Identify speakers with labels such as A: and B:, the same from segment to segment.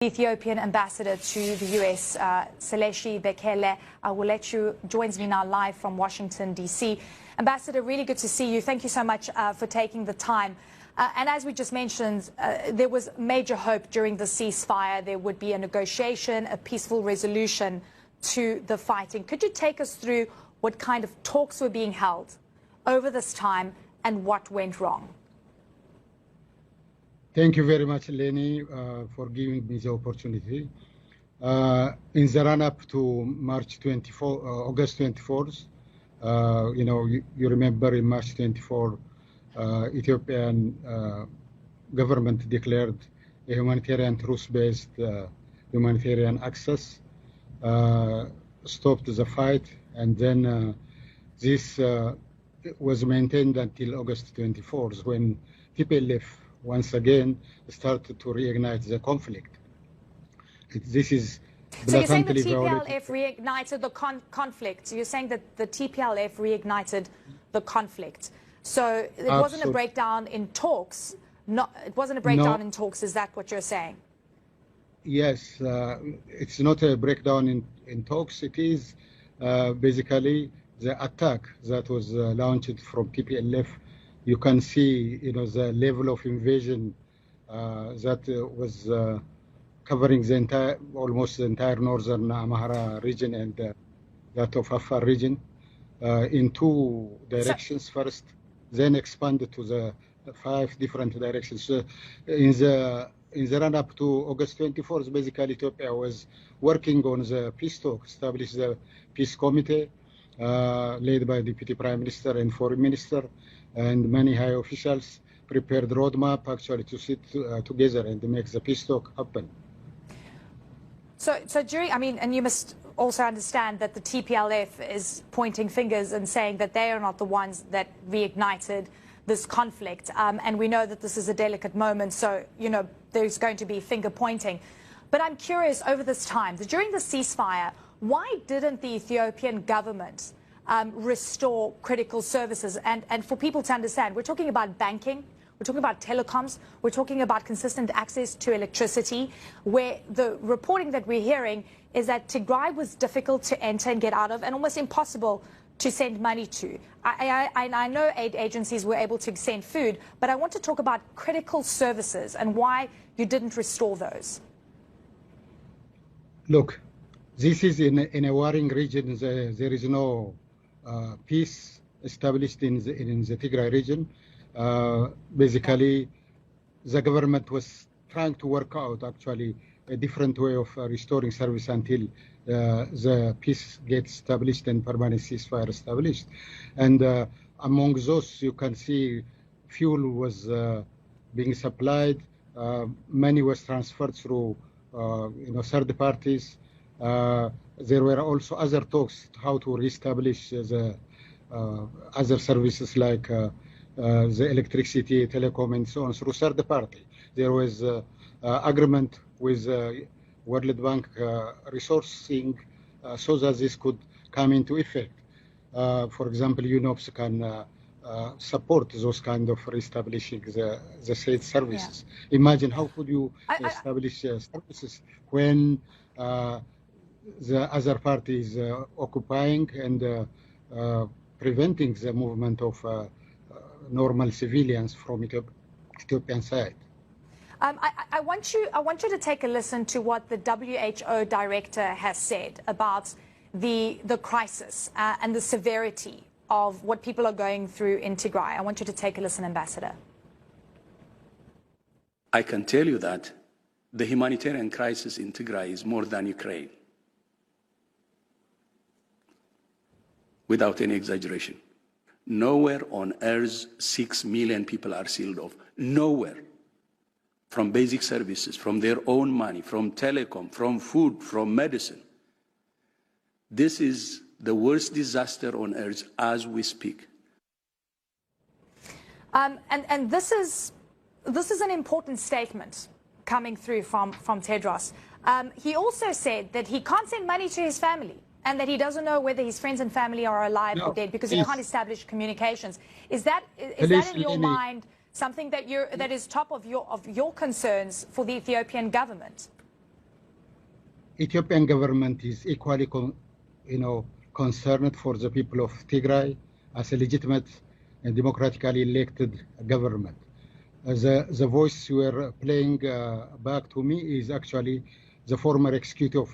A: Ethiopian ambassador to the US, Seleshi Bekele, joins me now live from Washington, D.C. Ambassador, really good to see you. Thank you so much for taking the time. And as we just mentioned, there was major hope during the ceasefire. There would be a negotiation, a peaceful resolution to the fighting. Could you take us through what kind of talks were being held over this time and what went wrong?
B: Thank you very much, Eleni, for giving me the opportunity. In the run-up to August 24th, you remember in March 24, Ethiopian government declared a humanitarian truce-based humanitarian access, stopped the fight, and then this was maintained until August 24th, when TPLF once again started to reignite the conflict. This is
A: so you're saying the TPLF reignited the conflict. You're saying that the TPLF reignited the conflict. So it wasn't a breakdown in talks. It wasn't a breakdown in talks. Is that what you're saying?
B: Yes, it's not a breakdown in talks. It is basically the attack that was launched from TPLF. You can see, the level of invasion that was covering almost the entire northern Amhara region and that of Afar region in two directions first, then expanded to the 5 different directions. So in the run-up to August 24th, basically Ethiopia was working on the peace talk, established the peace committee led by Deputy Prime Minister and Foreign Minister, and many high officials prepared roadmap actually to sit together and make the peace talk happen.
A: So and you must also understand that the TPLF is pointing fingers and saying that they are not the ones that reignited this conflict. And we know that this is a delicate moment, so, there's going to be finger pointing. But I'm curious, over this time, during the ceasefire, why didn't the Ethiopian government restore critical services? And for people to understand, we're talking about banking, we're talking about telecoms, we're talking about consistent access to electricity, where the reporting that we're hearing is that Tigrai was difficult to enter and get out of and almost impossible to send money to. I know aid agencies were able to send food, but I want to talk about critical services and why you didn't restore those.
B: Look, this is in a warring region. There is no peace established in the Tigray region. Basically, the government was trying to work out actually a different way of restoring service until the peace gets established and permanent ceasefire established. And among those, you can see fuel was being supplied. Money was transferred through third parties. There were also other talks how to reestablish the other services like the electricity, telecom, and so on through third party. There was agreement with World Bank resourcing so that this could come into effect. For example, UNOPS can support those kind of reestablishing the state services. Yeah. Imagine how could you establish services when the other party is occupying and preventing the movement of normal civilians from Ethiopian side.
A: I want you to take a listen to what the WHO director has said about the crisis and the severity of what people are going through in Tigray. I want you to take a listen, Ambassador.
C: I can tell you that the humanitarian crisis in Tigray is more than Ukraine, without any exaggeration. Nowhere on earth 6 million people are sealed off. Nowhere. From basic services, from their own money, from telecom, from food, from medicine. This is the worst disaster on earth as we speak.
A: And this is an important statement coming through from Tedros. He also said that he can't send money to his family, and that he doesn't know whether his friends and family are alive or dead because he can't establish communications. Is that in your mind something that is top of your concerns for the Ethiopian government?
B: Ethiopian government is equally, concerned for the people of Tigray as a legitimate and democratically elected government. The voice you were playing back to me is actually the former executive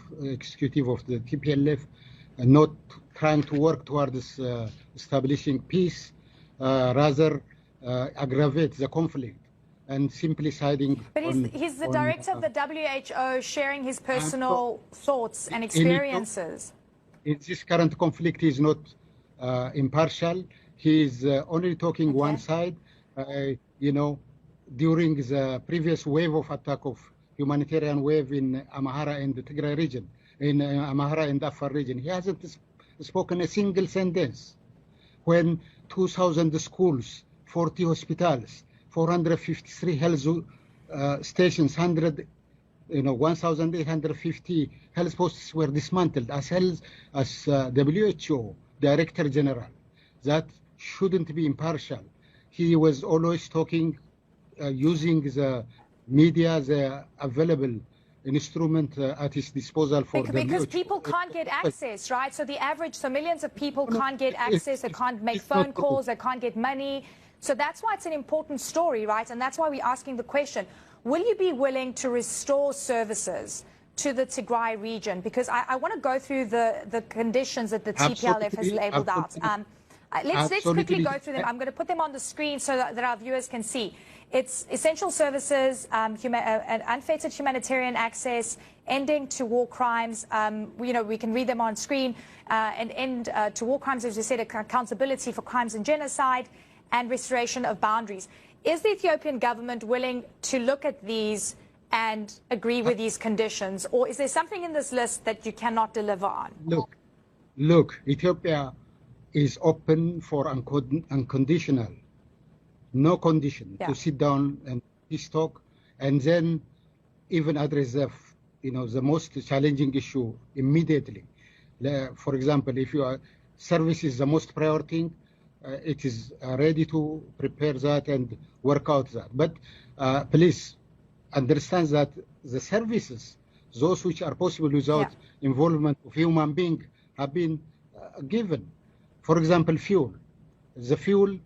B: of the TPLF, not trying to work towards establishing peace, rather aggravate the conflict and simply siding.
A: But he's the director of the WHO, sharing his personal thoughts and experiences.
B: In this current conflict, he is not impartial. He is only talking one side. During the previous wave of attack of humanitarian wave in Amhara and the Tigray region, in Amhara and Afar region, he hasn't spoken a single sentence. When 2,000 schools, 40 hospitals, 453 health stations, 1,850 health posts were dismantled as WHO Director General. That shouldn't be impartial. He was always talking, using the media, the available instrument at his disposal for
A: because people can't get access, right? So millions of people can't get access, they can't make phone calls, they can't get money. So that's why it's an important story, right? And that's why we're asking the question, will you be willing to restore services to the Tigray region? Because I want to go through the conditions that the TPLF has labeled out. Let's quickly go through them. I'm going to put them on the screen so that our viewers can see. It's essential services, unfettered humanitarian access, ending to war crimes. We can read them on screen, and end to war crimes, as you said, accountability for crimes and genocide, and restoration of boundaries. Is the Ethiopian government willing to look at these and agree with these conditions, or is there something in this list that you cannot deliver on?
B: Look, Ethiopia is open for unconditional, no condition, to sit down and peace talk, and then even address the most challenging issue immediately. For example, if service is the most priority, it is ready to prepare that and work out that. But please understand that the services, those which are possible without involvement of human being, have been given. For example, fuel. The fuel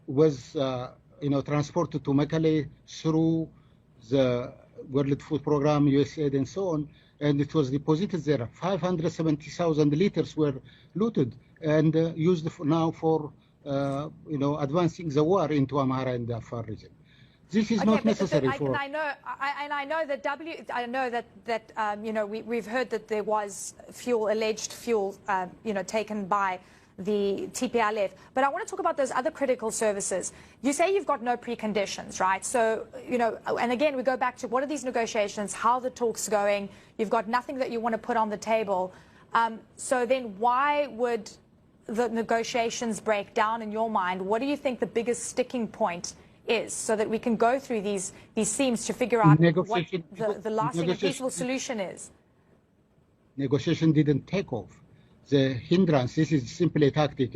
B: was transported to Bekele through the World Food Program, USAID, and so on, and it was deposited there. 570,000 liters were looted and used now for advancing the war into Amhara and the Afar region. This is not necessary for.
A: I know that we've heard that there was alleged fuel, taken by the TPLF. But I want to talk about those other critical services. You say you've got no preconditions, right? So, and again, we go back to what are these negotiations, how the talks going? You've got nothing that you want to put on the table. So then why would the negotiations break down in your mind? What do you think the biggest sticking point is, so that we can go through these themes to figure out what the lasting and peaceful solution is?
B: Negotiation didn't take off. The hindrance, this is simply a tactic,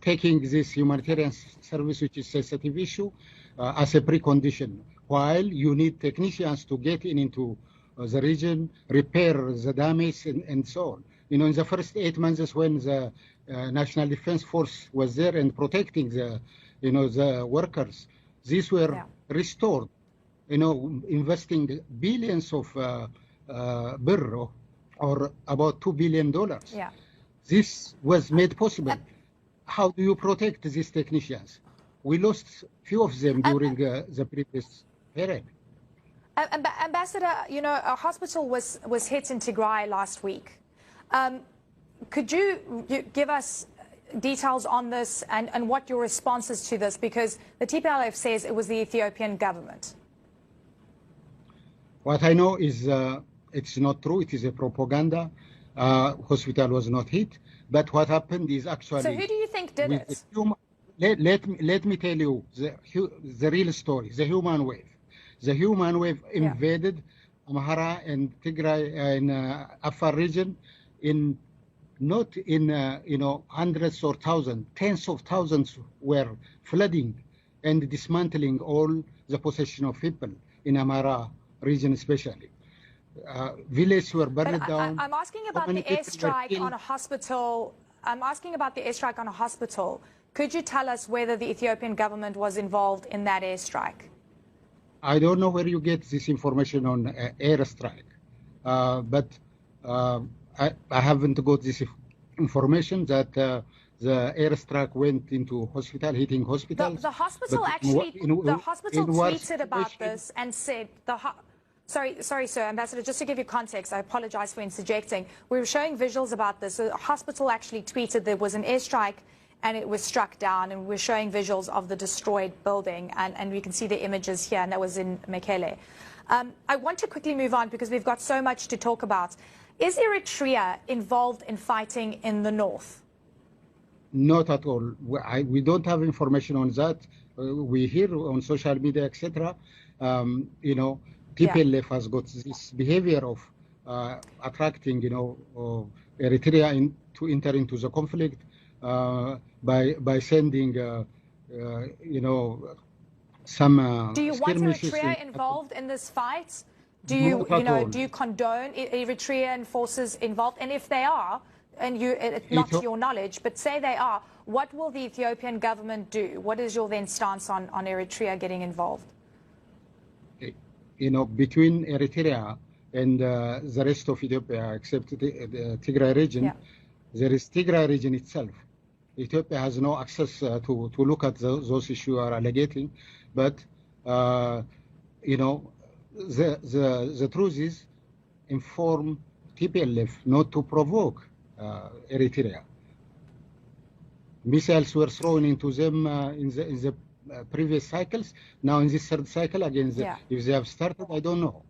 B: taking this humanitarian service, which is a sensitive issue, as a precondition, while you need technicians to get into the region, repair the damage, and so on. In the first 8 months when the National Defense Force was there and protecting the workers, these were restored, investing billions of birr, or about $2 billion. This was made possible. How do you protect these technicians? We lost few of them during the previous period.
A: Ambassador, a hospital was hit in Tigray last week. Could you give us details on this and what your response is to this? Because the TPLF says it was the Ethiopian government.
B: What I know is it's not true. It is a propaganda. Hospital was not hit. But what happened is actually...
A: So who do you think did it?
B: Let me tell you the real story, the human wave. The human wave invaded Amhara and Tigray and Afar region not in hundreds or thousands, tens of thousands were flooding and dismantling all the possession of people in Amhara region especially. villages were burned
A: But
B: down.
A: I'm asking about the airstrike on a hospital. I'm asking about the airstrike on a hospital. Could you tell us whether the Ethiopian government was involved in that airstrike?
B: I don't know where you get this information on airstrike, but I haven't got this information that the airstrike went into hospital, hitting hospitals.
A: The hospital actually, the hospital tweeted about this and said, sorry, sir, Ambassador, just to give you context, I apologize for interjecting. We were showing visuals about this. The hospital actually tweeted there was an airstrike and it was struck down, and we're showing visuals of the destroyed building, and we can see the images here, and that was in Bekele. I want to quickly move on because we've got so much to talk about. Is Eritrea involved in fighting in the north?
B: Not at all. We don't have information on that. We hear on social media, etc. TPLF has got this behavior of attracting, Eritrea to enter into the conflict by sending, some.
A: Do you want Eritrea involved in this fight? Do you, do you condone Eritrean forces involved? And if they are, and not to your knowledge, but say they are, what will the Ethiopian government do? What is your then stance on Eritrea getting involved?
B: Between Eritrea and the rest of Ethiopia, except the Tigray region, there is Tigray region itself. Ethiopia has no access to look at those issues you are alleging, but the truth is, inform TPLF not to provoke Eritrea. Missiles were thrown into them in the previous cycles. Now in this third cycle, again, if they have started, I don't know.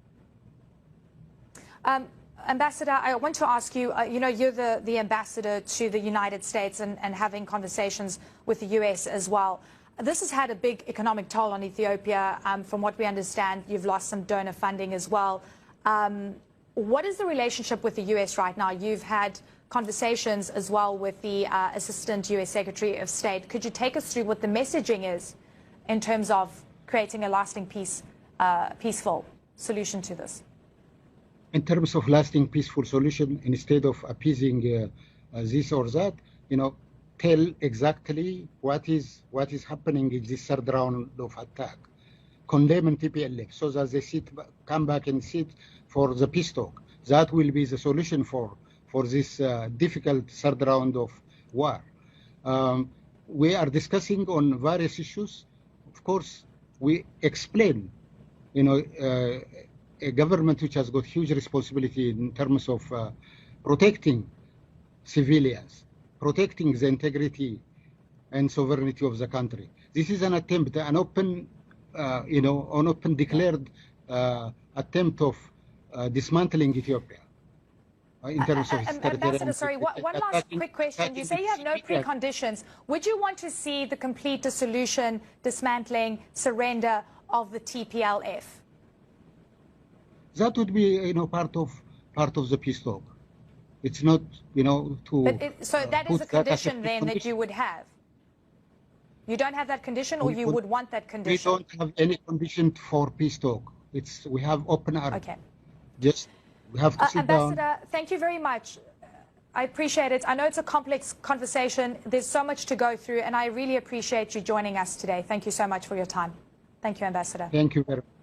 A: Ambassador, I want to ask you, you're the ambassador to the United States and having conversations with the US as well. This has had a big economic toll on Ethiopia. From what we understand, you've lost some donor funding as well. What is the relationship with the US right now? You've had conversations as well with the Assistant US Secretary of State. Could you take us through what the messaging is in terms of creating a lasting peaceful solution to this?
B: In terms of lasting peaceful solution, instead of appeasing this or that, tell exactly what is happening in this third round of attack. Condemn TPLF so that they come back and sit for the peace talk. That will be the solution for this difficult third round of war. We are discussing on various issues. Of course, we explain, a government which has got huge responsibility in terms of protecting civilians, protecting the integrity and sovereignty of the country. This is an attempt, an open declared attempt of dismantling Ethiopia. In terms of
A: Ambassador, sorry, one last quick question. You say you have no preconditions. Would you want to see the complete dissolution, dismantling, surrender of the TPLF?
B: That would be, part of the peace talk. It's not, to.
A: So that is a condition then that you would have. You don't have that condition, or you would want that condition?
B: We don't have any condition for peace talk. We have open arms.
A: Okay.
B: Just we have to sit
A: Ambassador,
B: down.
A: thank you very much. I appreciate it. I know it's a complex conversation. There's so much to go through, and I really appreciate you joining us today. Thank you so much for your time. Thank you, Ambassador.
B: Thank you very much.